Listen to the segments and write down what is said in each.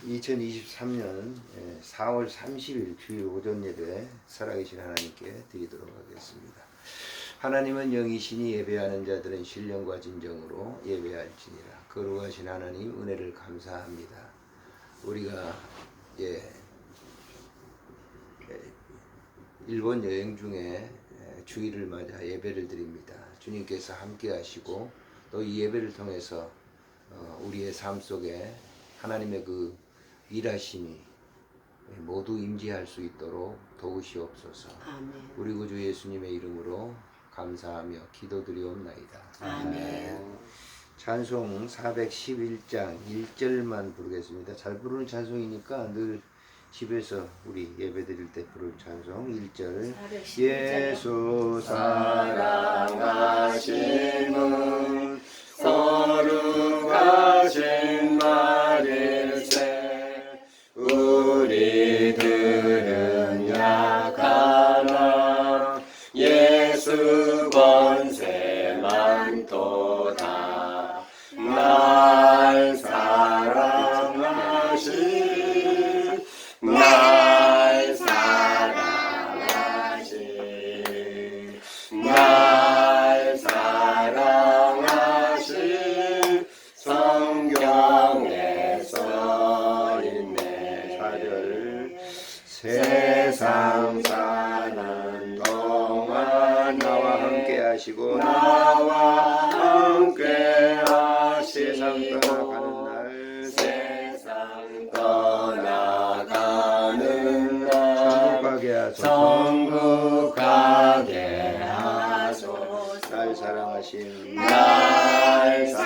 2023년 4월 30일 주일 오전 예배 살아계신 하나님께 드리도록 하겠습니다. 하나님은 영이시니 예배하는 자들은 신령과 진정으로 예배할지니라. 거룩하신 하나님 은혜를 감사합니다. 우리가 일본 여행 중에 주일을 맞아 예배를 드립니다. 주님께서 함께 하시고 또 이 예배를 통해서 우리의 삶 속에 하나님의 그 일하심이 모두 임재할 수 있도록 도우시옵소서. 아멘. 우리 구주 예수님의 이름으로 감사하며 기도드리옵나이다. 아멘. 찬송 411장 1절만 부르겠습니다. 잘 부르는 찬송이니까 늘 집에서 우리 예배 드릴 때 부를 찬송 1절. 예수 사랑하심은 거룩하신 말일세. 우리들은 약하나 예수 권세만 도다. 날 사랑하신 날 사랑하신 날 사랑하신 성경에 써있네. 4절. 세상 사는 동안 나와 함께 하시고 나와 함께 하시니 세상 떠나가는 날 세상 떠나가는 날 천국 가게 하소서. 날 사랑하신 날 사랑하신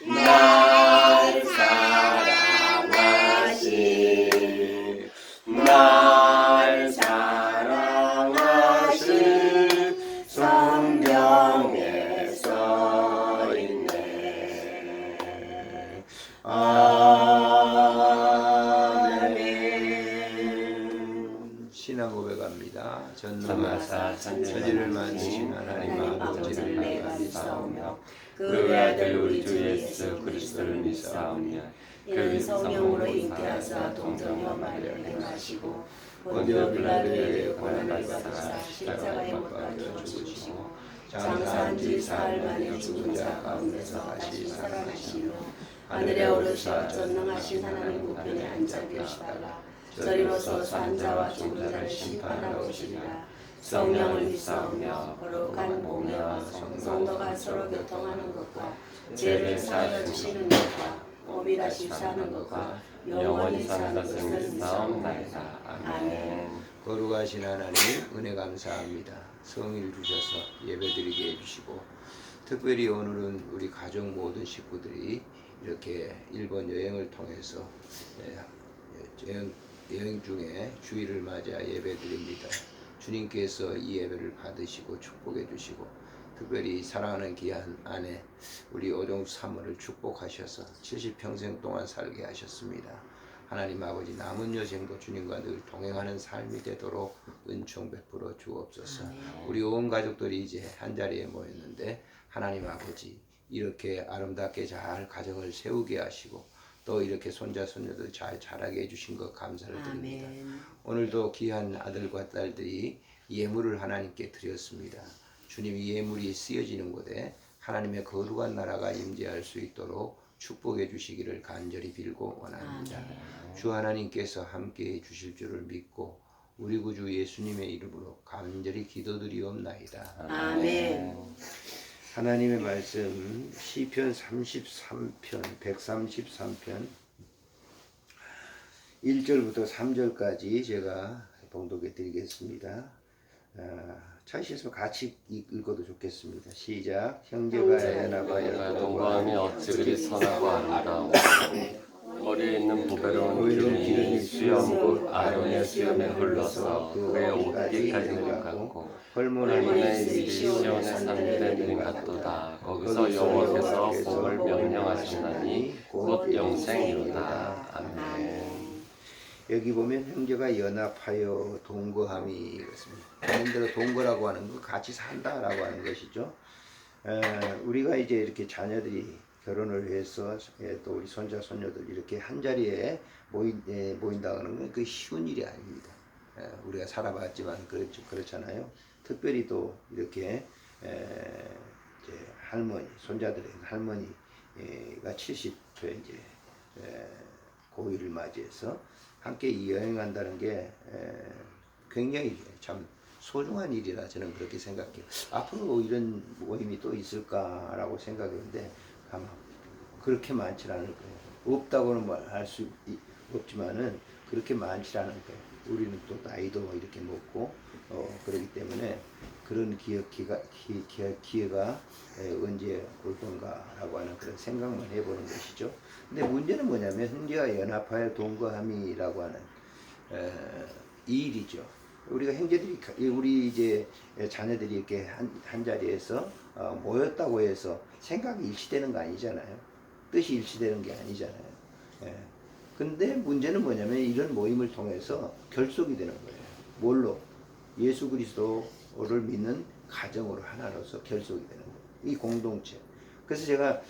날 사랑하신 날 사랑하신 성경에 써있네. 아멘. 신앙 고백합니다. 전능하사 천지를 만드신 하나님 아버지를 내가 믿사오며 그 아들 우리 주 예수 그리스도를 믿사오며 이는 성령으로 잉태하사 동정녀 마리아를 행하시고 본디오 빌라도에게 고난받으사 십자가에 못 박혀 죽으시고 장사한 지 사흘 만에 죽은 자 가운데서 다시 살아나시며 하늘에 오르사 전능하신 하나님 우편에 앉아 계시다가 저리로서 산자와 죽은 자를 심판하러 오시리라. 성령을 믿사오며 거룩한 공회와 성도가 서로 교통하는 것과 죄를 사하여 주시는 것과 몸이 다시 사는 것과 영원히 사는 것을 믿사옵나이다. 아멘. 거룩하신 하나님 은혜 감사합니다. 성의를 주셔서 예배드리게 해주시고 특별히 오늘은 우리 가족 모든 식구들이 이렇게 일본 여행을 통해서 여행 중에 주일을 맞아 예배드립니다. 주님께서 이 예배를 받으시고 축복해 주시고 특별히 사랑하는 귀한 아내 우리 오종수 사모를 축복하셔서 70평생 동안 살게 하셨습니다. 하나님 아버지 남은 여생도 주님과 늘 동행하는 삶이 되도록 은총 베풀어 주옵소서. 우리 온 가족들이 이제 한자리에 모였는데 하나님 아버지 이렇게 아름답게 잘 가정을 세우게 하시고 또 이렇게 손자 손녀들 잘 자라게 해주신 것 감사를 드립니다. 아멘. 오늘도 귀한 아들과 딸들이 예물을 하나님께 드렸습니다. 주님이 예물이 쓰여지는 곳에 하나님의 거룩한 나라가 임재할 수 있도록 축복해 주시기를 간절히 빌고 원합니다. 아멘. 주 하나님께서 함께해 주실 줄을 믿고 우리 구주 예수님의 이름으로 간절히 기도드리옵나이다. 아멘. 하나님의 말씀 시편 33편 133편 1절부터 3절까지 제가 봉독해 드리겠습니다. 찾으셨으면 같이 읽어도 좋겠습니다. 시작. 형제가 연합하여 동거함이 어찌 그리 선하고 아름다워. 머리에 있는 보배로운 기름이 수염 아론의 수염에 흘러서 그의 옷깃까지 흘러갔고 헐몬의 입이 시온의 산들에 는 같도다. 거기서 여호와께서 복을 명령하시나니 곧 영생이로다. 아멘. 여기 보면 형제가 연합하여 동거함이 있습니다. 본인대로 동거라고 하는 거 같이 산다라고 하는 것이죠. 우리가 이제 이렇게 자녀들이 결혼을 해서 또 우리 손자 손녀들 이렇게 한 자리에 모인다는 건 그 쉬운 일이 아닙니다. 우리가 살아봤지만 그렇잖아요. 특별히 또 이렇게 이제 할머니, 손자들의 할머니가 70세 이제 고일을 맞이해서 함께 여행한다는 게 굉장히 참 소중한 일이라 저는 그렇게 생각해요. 앞으로 이런 모임이 또 있을까라고 생각했는데 아마 그렇게 많지 않을 거예요. 없다고는 할 수 없지만은 그렇게 많지 않을 거예요. 우리는 또 나이도 이렇게 먹고 그렇기 때문에 그런 기회가 언제 올 건가라고 하는 그런 생각만 해보는 것이죠. 근데 문제는 뭐냐면 형제와 연합하여 동거함이라고 하는 이 일이죠. 우리가 형제들이 우리 이제 자녀들이 이렇게 한 자리에서 모였다고 해서 생각이 일치되는 거 아니잖아요. 뜻이 일치되는 게 아니잖아요. 근데 문제는 뭐냐면 이런 모임을 통해서 결속이 되는 거예요. 뭘로? 예수 그리스도를 믿는 가정으로 하나로서 결속이 되는 거예요. 이 공동체. 그래서 제가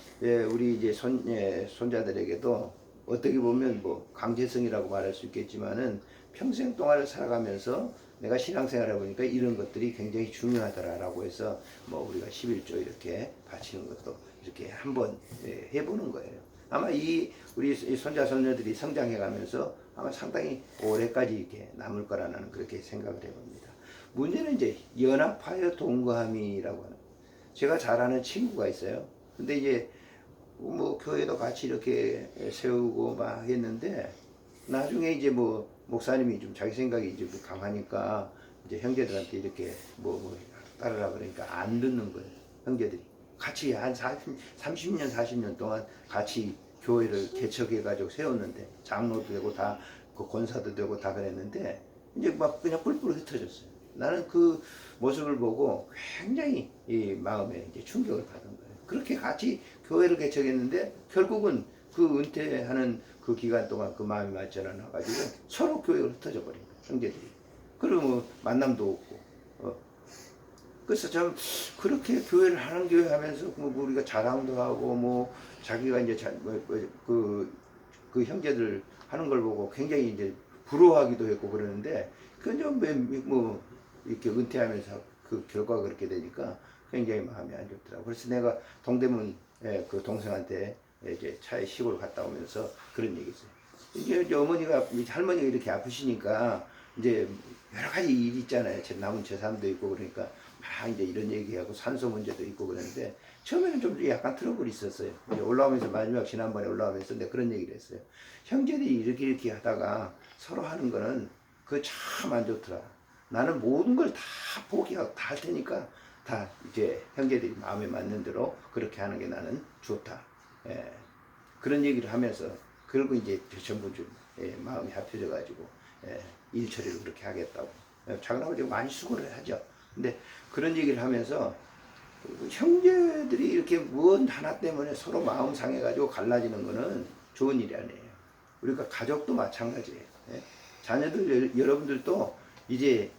우리 이제 손자들에게도 어떻게 보면 뭐 강제성이라고 말할 수 있겠지만은 평생 동안을 살아가면서 내가 신앙생활을 해보니까 이런 것들이 굉장히 중요하더라라고 해서 뭐 우리가 11조 이렇게 바치는 것도 이렇게 한번 해보는 거예요. 아마 우리 손자 손녀들이 성장해가면서 아마 상당히 오래까지 이렇게 남을 거라는 그렇게 생각을 해봅니다. 문제는 이제 연합하여 동거함이라고 하는. 제가 잘 아는 친구가 있어요. 근데 이제 뭐 교회도 같이 이렇게 세우고 막 했는데 나중에 이제 뭐 목사님이 좀 자기 생각이 이제 강하니까 이제 형제들한테 이렇게 뭐 따르라 그러니까 안 듣는 거예요. 형제들이 같이 한 30년 40년 동안 같이 교회를 개척해가지고 세웠는데 장로도 되고 다 그 권사도 되고 다 그랬는데 이제 막 그냥 뿔뿔 흩어졌어요. 나는 그 모습을 보고 굉장히 이 마음에 이제 충격을 받은 거예요. 그렇게 같이 교회를 개척했는데 결국은 그 은퇴하는 그 기간 동안 그 마음이 맞지 않아가지고 서로 교회가 흩어져 버린 거예요. 형제들이. 그리고 뭐 만남도 없고. 그래서 참 그렇게 교회를 하는 교회 하면서 뭐 우리가 자랑도 하고 뭐 자기가 이제 그 형제들 하는 걸 보고 굉장히 이제 부러워하기도 했고 그러는데 그건 좀 뭐 이렇게 은퇴하면서 그 결과가 그렇게 되니까 굉장히 마음이 안 좋더라고. 그래서 내가 동대문 그 동생한테 이제 차에 시골 갔다 오면서 그런 얘기 했어요. 이제 어머니가 할머니가 이렇게 아프시니까 이제 여러 가지 일이 있잖아요. 남은 재산도 있고 그러니까 막 이제 이런 얘기하고 산소 문제도 있고 그러는데 처음에는 좀 약간 트러블이 있었어요. 이제 올라오면서 마지막 지난번에 올라오면서 내가 그런 얘기를 했어요. 형제들이 이렇게 하다가 서로 하는 거는 그거 참 안 좋더라. 나는 모든 걸 다 포기하고 다 할 테니까 다 이제 형제들이 마음에 맞는 대로 그렇게 하는 게 나는 좋다. 그런 얘기를 하면서 그리고 이제 전부 좀 마음이 합쳐져 가지고 일 처리를 그렇게 하겠다고 작은아버지가 많이 수고를 하죠. 근데 그런 얘기를 하면서 형제들이 이렇게 무언 하나 때문에 서로 마음 상해가지고 갈라지는 거는 좋은 일이 아니에요. 우리가 가족도 마찬가지예요. 자녀들 여러분들도 이제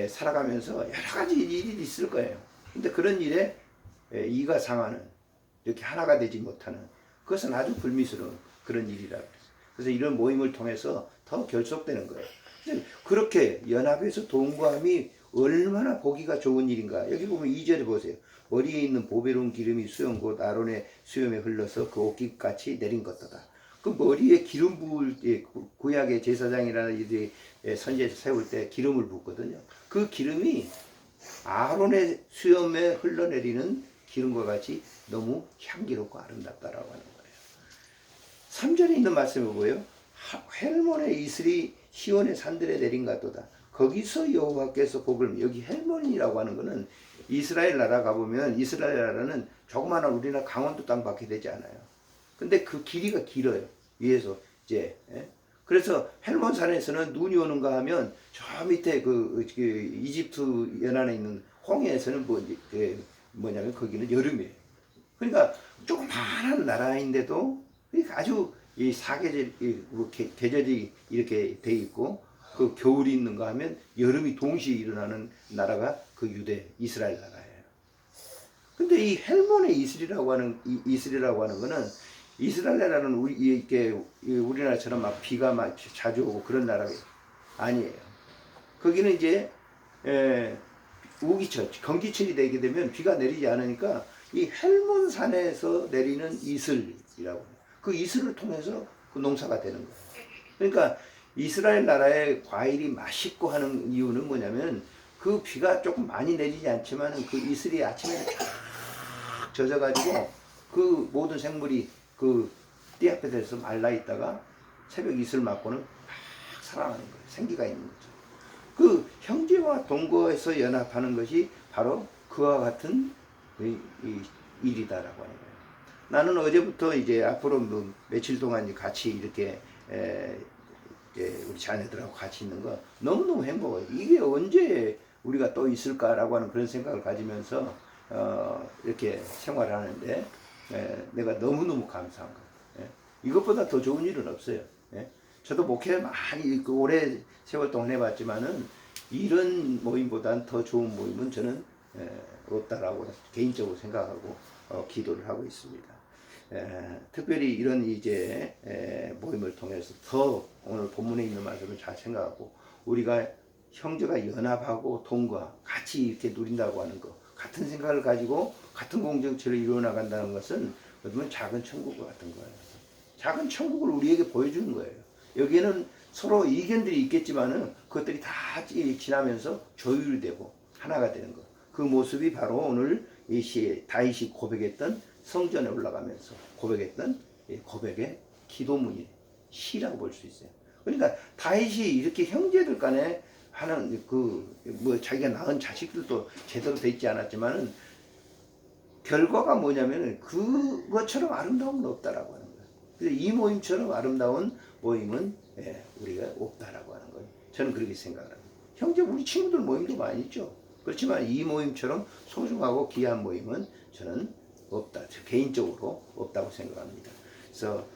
살아가면서 여러 가지 일이 있을 거예요. 근데 그런 일에 이가 상하는 이렇게 하나가 되지 못하는 그것은 아주 불미스러운 그런 일이라고 했어요. 그래서 이런 모임을 통해서 더 결속되는 거예요. 그렇게 연합해서 동거함이 얼마나 보기가 좋은 일인가. 여기 보면 2절에 보세요. 머리에 있는 보배로운 기름이 수염 곧 아론의 수염에 흘러서 그 옷깃같이 내린 것도다. 그 머리에 기름 부을 때 구약의 제사장이라는 이제 선지에서 세울 때 기름을 붓거든요. 그 기름이 아론의 수염에 흘러내리는 기름과 같이 너무 향기롭고 아름답다라고 하는 거예요. 3절에 있는 말씀이 뭐예요? 헬몬의 이슬이 시온의 산들에 내린 같도다. 거기서 여호와께서 복을 여기 헬몬이라고 하는 거는 이스라엘 나라 가보면 이스라엘 나라는 조그마한 우리나라 강원도 땅밖에 되지 않아요. 근데 그 길이가 길어요. 위에서 이제 그래서 헬몬산에서는 눈이 오는가 하면 저 밑에 그 이집트 연안에 있는 홍해에서는 뭐냐면 거기는 여름이에요. 그러니까 조그마한 나라인데도 아주 이 사계절 계절이 이렇게 돼 있고 그 겨울이 있는가 하면 여름이 동시에 일어나는 나라가 그 유대 이스라엘 나라예요. 근데 이 헬몬의 이슬이라고 하는 이슬이라고 하는 거는 이스라엘이라는 이렇게 우리나라처럼 막 비가 막 자주 오고 그런 나라가 아니에요. 거기는 이제 우기철, 건기철이 되게 되면 비가 내리지 않으니까 이 헬몬 산에서 내리는 이슬이라고 해요. 그 이슬을 통해서 그 농사가 되는 거예요. 그러니까 이스라엘 나라의 과일이 맛있고 하는 이유는 뭐냐면 그 비가 조금 많이 내리지 않지만 그 이슬이 아침에 쫙 젖어가지고 그 모든 생물이 그 띠 앞에 대서 말라 있다가 새벽 이슬 맞고는 막 살아나는 거예요. 생기가 있는 거죠. 그 형제와 동거에서 연합하는 것이 바로 그와 같은 이 일이다라고 하는 거예요. 나는 어제부터 이제 앞으로 뭐 며칠 동안 같이 이렇게 우리 자녀들하고 같이 있는 거 너무너무 행복해요. 이게 언제 우리가 또 있을까라고 하는 그런 생각을 가지면서 이렇게 생활하는데 내가 너무너무 감사한 거예요. 이것보다 더 좋은 일은 없어요. 저도 목회 많이 오래 세월 동안 해봤지만은 이런 모임보다는 더 좋은 모임은 저는 없다라고 개인적으로 생각하고 기도를 하고 있습니다. 특별히 이런 이제 모임을 통해서 더 오늘 본문에 있는 말씀을 잘 생각하고 우리가 형제가 연합하고 동과 같이 이렇게 누린다고 하는 거 같은 생각을 가지고 같은 공동체를 이루어 나간다는 것은 어쩌면 작은 천국 같은 거예요. 작은 천국을 우리에게 보여주는 거예요. 여기에는 서로 이견들이 있겠지만은 그것들이 다 지나면서 조율되고 하나가 되는 거. 그 모습이 바로 오늘 이 시에 다윗이 고백했던 성전에 올라가면서 고백했던 고백의 기도문이 시라고 볼 수 있어요. 그러니까 다윗이 이렇게 형제들 간에 하는 뭐 자기가 낳은 자식들도 제대로 돼 있지 않았지만은 결과가 뭐냐면은 그것처럼 아름다움은 없다라고 하는 거예요. 그래서 이 모임처럼 아름다운 모임은 우리가 없다라고 하는 거예요. 저는 그렇게 생각을 합니다. 형제 우리 친구들 모임도 많이 있죠. 그렇지만 이 모임처럼 소중하고 귀한 모임은 저는 없다. 개인적으로 없다고 생각합니다. 그래서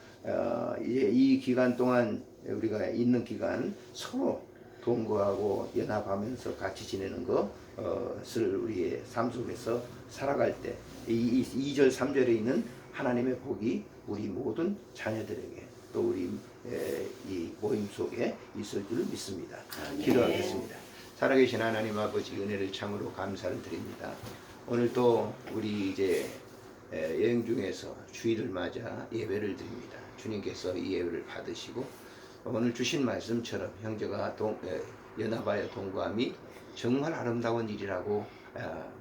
이제 이 기간 동안 우리가 있는 기간 서로 동거하고 연합하면서 같이 지내는 것을 우리의 삶 속에서 살아갈 때 이 2절 3절에 있는 하나님의 복이 우리 모든 자녀들에게 또 우리 이 모임 속에 있을 줄 믿습니다. 기도하겠습니다. 살아계신 하나님 아버지 은혜를 참으로 감사를 드립니다. 오늘 또 우리 이제 여행 중에서 주일을 맞아 예배를 드립니다. 주님께서 이 예배를 받으시고 오늘 주신 말씀처럼 형제가 연합하여 동거함이 정말 아름다운 일이라고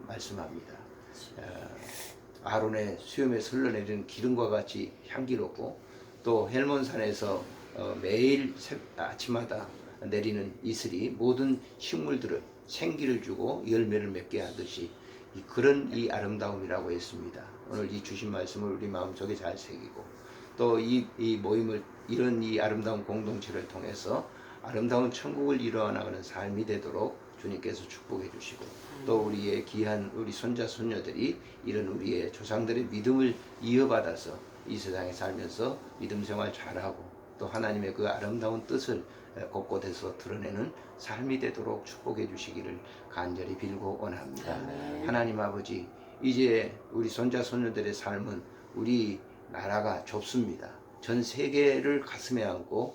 말씀합니다. 아론의 수염에서 흘러내리는 기름과 같이 향기롭고 또 헬몬산에서 매일 아침마다 내리는 이슬이 모든 식물들을 생기를 주고 열매를 맺게 하듯이 그런 이 아름다움이라고 했습니다. 오늘 이 주신 말씀을 우리 마음속에 잘 새기고 또 이 모임을 이런 이 아름다운 공동체를 통해서 아름다운 천국을 이루어 나가는 삶이 되도록 주님께서 축복해 주시고 또 우리의 귀한 우리 손자 손녀들이 이런 우리의 조상들의 믿음을 이어받아서 이 세상에 살면서 믿음 생활 잘하고 또 하나님의 그 아름다운 뜻을 곳곳에서 드러내는 삶이 되도록 축복해 주시기를 간절히 빌고 원합니다. 하나님 아버지 이제 우리 손자 손녀들의 삶은 우리 나라가 좁습니다. 전 세계를 가슴에 안고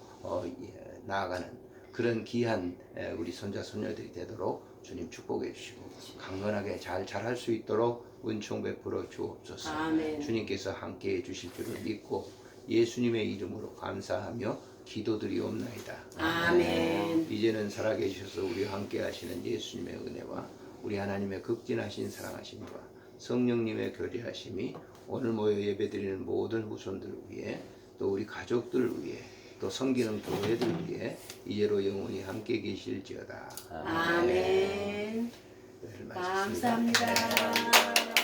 나아가는 그런 귀한 우리 손자 손녀들이 되도록 주님 축복해 주시고 강건하게 잘 자랄 수 있도록 은총 베풀어 주옵소서. 아멘. 주님께서 함께해 주실 줄을 믿고 예수님의 이름으로 감사하며 기도드리옵나이다. 아멘. 이제는 살아계셔서 우리와 함께 하시는 예수님의 은혜와 우리 하나님의 극진하신 사랑하심과 성령님의 교제하심이 오늘 모여 예배드리는 모든 후손들 위해 또 우리 가족들 위해 또 섬기는 교회들 위해 이제로 영원히 함께 계실지어다. 아멘. 네, 마쳤습니다. 감사합니다.